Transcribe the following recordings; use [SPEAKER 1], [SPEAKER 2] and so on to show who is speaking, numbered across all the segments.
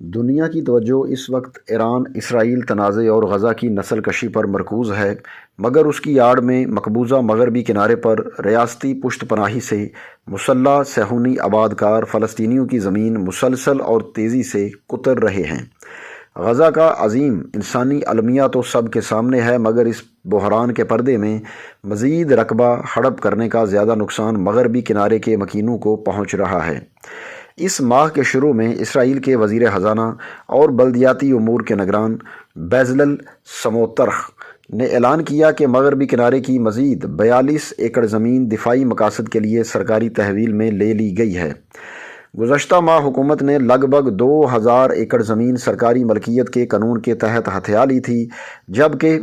[SPEAKER 1] دنیا کی توجہ اس وقت ایران اسرائیل تنازع اور غزہ کی نسل کشی پر مرکوز ہے، مگر اس کی آڑ میں مقبوضہ مغربی کنارے پر ریاستی پشت پناہی سے مسلح صہیونی آباد کار فلسطینیوں کی زمین مسلسل اور تیزی سے کتر رہے ہیں۔ غزہ کا عظیم انسانی المیہ تو سب کے سامنے ہے، مگر اس بحران کے پردے میں مزید رقبہ ہڑپ کرنے کا زیادہ نقصان مغربی کنارے کے مکینوں کو پہنچ رہا ہے۔ اس ماہ کے شروع میں اسرائیل کے وزیر خزانہ اور بلدیاتی امور کے نگران بیزلل سموترخ نے اعلان کیا کہ مغربی کنارے کی مزید 42 ایکڑ زمین دفاعی مقاصد کے لیے سرکاری تحویل میں لے لی گئی ہے۔ گزشتہ ماہ حکومت نے لگ بھگ 2000 ایکڑ زمین سرکاری ملکیت کے قانون کے تحت ہتھیا لی تھی، جبکہ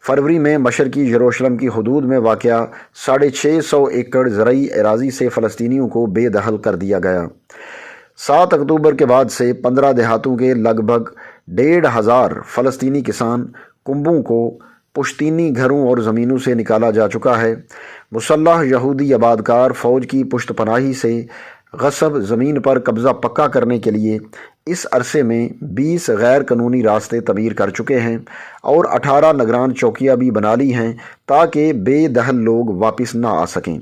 [SPEAKER 1] فروری میں مشرقی یروشلم کی حدود میں واقع 650 ایکڑ زرعی اراضی سے فلسطینیوں کو بے دخل کر دیا گیا۔ 7 اکتوبر کے بعد سے 15 دیہاتوں کے لگ بھگ 1500 فلسطینی کسان کنبوں کو پشتینی گھروں اور زمینوں سے نکالا جا چکا ہے۔ مسلح یہودی آبادکار فوج کی پشت پناہی سے غصب زمین پر قبضہ پکا کرنے کے لیے اس عرصے میں 20 غیر قانونی راستے تعمیر کر چکے ہیں اور 18 نگران چوکیاں بھی بنا لی ہیں تاکہ بے دخل لوگ واپس نہ آ سکیں۔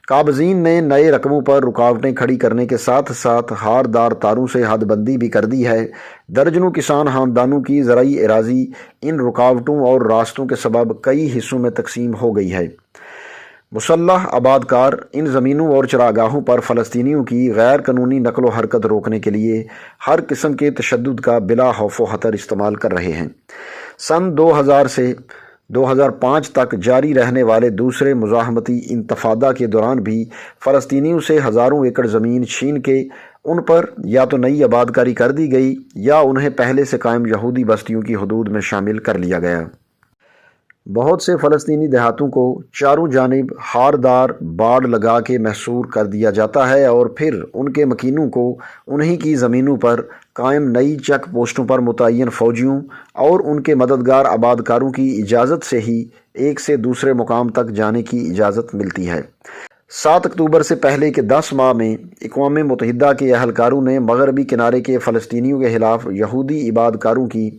[SPEAKER 1] قابضین نے نئے رقبوں پر رکاوٹیں کھڑی کرنے کے ساتھ ساتھ ہاردار تاروں سے حد بندی بھی کر دی ہے۔ درجنوں کسان خاندانوں کی زرعی اراضی ان رکاوٹوں اور راستوں کے سبب کئی حصوں میں تقسیم ہو گئی ہے۔ مسلح آبادکار ان زمینوں اور چراگاہوں پر فلسطینیوں کی غیر قانونی نقل و حرکت روکنے کے لیے ہر قسم کے تشدد کا بلا خوف و خطر استعمال کر رہے ہیں۔ سن 2000 سے 2005 تک جاری رہنے والے دوسرے مزاحمتی انتفاضہ کے دوران بھی فلسطینیوں سے ہزاروں ایکڑ زمین چھین کے ان پر یا تو نئی آبادکاری کر دی گئی یا انہیں پہلے سے قائم یہودی بستیوں کی حدود میں شامل کر لیا گیا۔ بہت سے فلسطینی دیہاتوں کو چاروں جانب ہاردار باڑ لگا کے محصور کر دیا جاتا ہے اور پھر ان کے مکینوں کو انہی کی زمینوں پر قائم نئی چیک پوسٹوں پر متعین فوجیوں اور ان کے مددگار آبادکاروں کی اجازت سے ہی ایک سے دوسرے مقام تک جانے کی اجازت ملتی ہے۔ 7 اکتوبر سے پہلے کے 10 ماہ میں اقوام متحدہ کے اہلکاروں نے مغربی کنارے کے فلسطینیوں کے خلاف یہودی آبادکاروں کی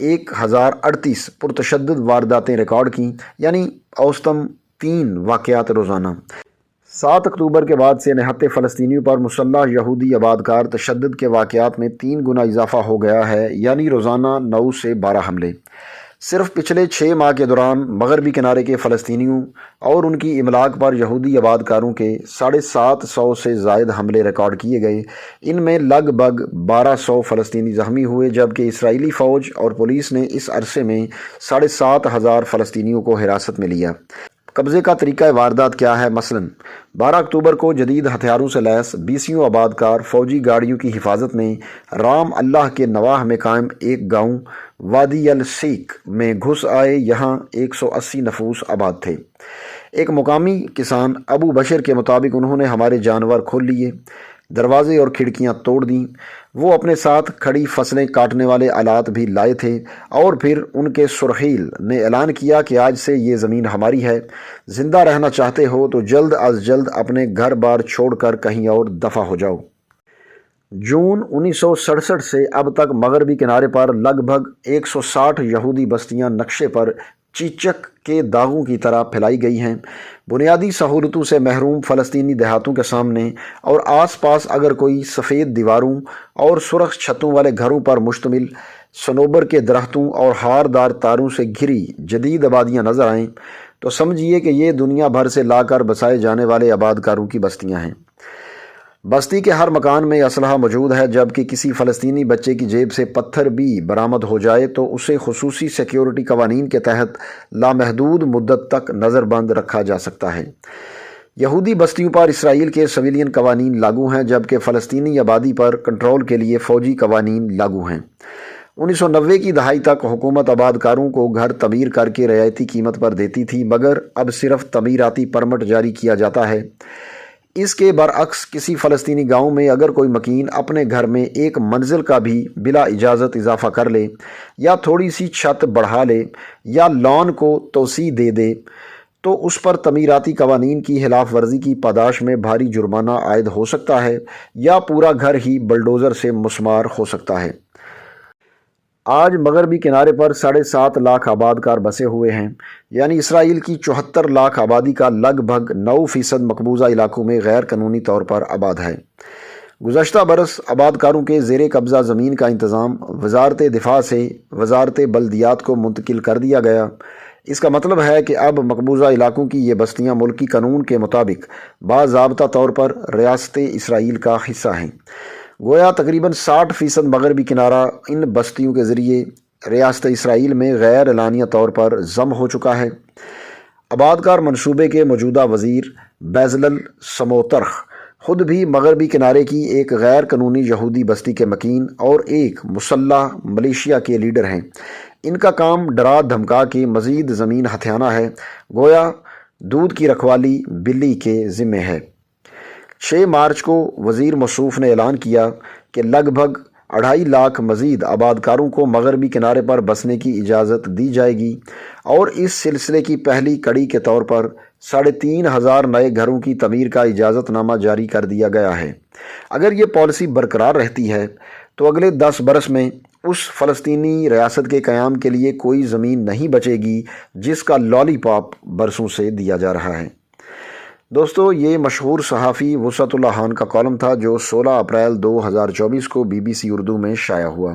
[SPEAKER 1] 1038 پرتشدد وارداتیں ریکارڈ کیں، یعنی اوسطاً 3 واقعات روزانہ۔ 7 اکتوبر کے بعد سے نہتے فلسطینیوں پر مسلح یہودی آبادکار تشدد کے واقعات میں 3 گنا اضافہ ہو گیا ہے، یعنی روزانہ 9 سے 12 حملے۔ صرف پچھلے 6 ماہ کے دوران مغربی کنارے کے فلسطینیوں اور ان کی املاک پر یہودی آبادکاروں کے 750 سے زائد حملے ریکارڈ کیے گئے۔ ان میں لگ بھگ 1200 فلسطینی زخمی ہوئے، جبکہ اسرائیلی فوج اور پولیس نے اس عرصے میں 7500 فلسطینیوں کو حراست میں لیا۔ قبضے کا طریقہ واردات کیا ہے؟ مثلاً 12 اکتوبر کو جدید ہتھیاروں سے لیس 20 آبادکار فوجی گاڑیوں کی حفاظت میں رام اللہ کے نواح میں قائم ایک گاؤں وادی السیق میں گھس آئے۔ یہاں 180 نفوس آباد تھے۔ ایک مقامی کسان ابو بشر کے مطابق انہوں نے ہمارے جانور کھول لیے، دروازے اور کھڑکیاں توڑ دیں۔ وہ اپنے ساتھ کھڑی فصلیں کاٹنے والے آلات بھی لائے تھے اور پھر ان کے سرخیل نے اعلان کیا کہ آج سے یہ زمین ہماری ہے، زندہ رہنا چاہتے ہو تو جلد از جلد اپنے گھر بار چھوڑ کر کہیں اور دفع ہو جاؤ۔ جون 1967 سے اب تک مغربی کنارے پر لگ بھگ 160 یہودی بستیاں نقشے پر چیچک کے داغوں کی طرح پھیلائی گئی ہیں۔ بنیادی سہولتوں سے محروم فلسطینی دیہاتوں کے سامنے اور آس پاس اگر کوئی سفید دیواروں اور سرخ چھتوں والے گھروں پر مشتمل صنوبر کے درختوں اور ہاردار تاروں سے گھری جدید آبادیاں نظر آئیں تو سمجھیے کہ یہ دنیا بھر سے لا کر بسائے جانے والے آبادکاروں کی بستیاں ہیں۔ بستی کے ہر مکان میں اسلحہ موجود ہے، جبکہ کسی فلسطینی بچے کی جیب سے پتھر بھی برآمد ہو جائے تو اسے خصوصی سیکیورٹی قوانین کے تحت لامحدود مدت تک نظر بند رکھا جا سکتا ہے۔ یہودی بستیوں پر اسرائیل کے سویلین قوانین لاگو ہیں، جبکہ فلسطینی آبادی پر کنٹرول کے لیے فوجی قوانین لاگو ہیں۔ 1990 کی دہائی تک حکومت آبادکاروں کو گھر تعمیر کر کے رعایتی قیمت پر دیتی تھی، مگر اب صرف تعمیراتی پرمٹ جاری کیا جاتا ہے۔ اس کے برعکس کسی فلسطینی گاؤں میں اگر کوئی مکین اپنے گھر میں ایک منزل کا بھی بلا اجازت اضافہ کر لے یا تھوڑی سی چھت بڑھا لے یا لان کو توسیع دے دے تو اس پر تعمیراتی قوانین کی خلاف ورزی کی پاداش میں بھاری جرمانہ عائد ہو سکتا ہے یا پورا گھر ہی بلڈوزر سے مسمار ہو سکتا ہے۔ آج مغربی کنارے پر 7.5 لاکھ آباد کار بسے ہوئے ہیں، یعنی اسرائیل کی 74 لاکھ آبادی کا لگ بھگ 9% مقبوضہ علاقوں میں غیر قانونی طور پر آباد ہے۔ گزشتہ برس آباد کاروں کے زیر قبضہ زمین کا انتظام وزارت دفاع سے وزارت بلدیات کو منتقل کر دیا گیا۔ اس کا مطلب ہے کہ اب مقبوضہ علاقوں کی یہ بستیاں ملکی قانون کے مطابق باضابطہ طور پر ریاست اسرائیل کا حصہ ہیں۔ گویا تقریباً 60% مغربی کنارہ ان بستیوں کے ذریعے ریاست اسرائیل میں غیر اعلانیہ طور پر ضم ہو چکا ہے۔ آباد کار منصوبے کے موجودہ وزیر بیزلل سموترخ خود بھی مغربی کنارے کی ایک غیر قانونی یہودی بستی کے مکین اور ایک مسلح ملیشیا کے لیڈر ہیں۔ ان کا کام ڈرا دھمکا کے مزید زمین ہتھیانا ہے، گویا دودھ کی رکھوالی بلی کے ذمے ہے۔ 6 مارچ کو وزیر موصوف نے اعلان کیا کہ لگ بھگ 2.5 لاکھ مزید آباد کاروں کو مغربی کنارے پر بسنے کی اجازت دی جائے گی، اور اس سلسلے کی پہلی کڑی کے طور پر 3,500 نئے گھروں کی تعمیر کا اجازت نامہ جاری کر دیا گیا ہے۔ اگر یہ پالیسی برقرار رہتی ہے تو اگلے 10 برس میں اس فلسطینی ریاست کے قیام کے لیے کوئی زمین نہیں بچے گی جس کا لالی پاپ برسوں سے دیا جا رہا ہے۔ دوستو، یہ مشہور صحافی وسعت اللہ خان کا کالم تھا جو 16 اپریل 2024 کو BBC اردو میں شائع ہوا۔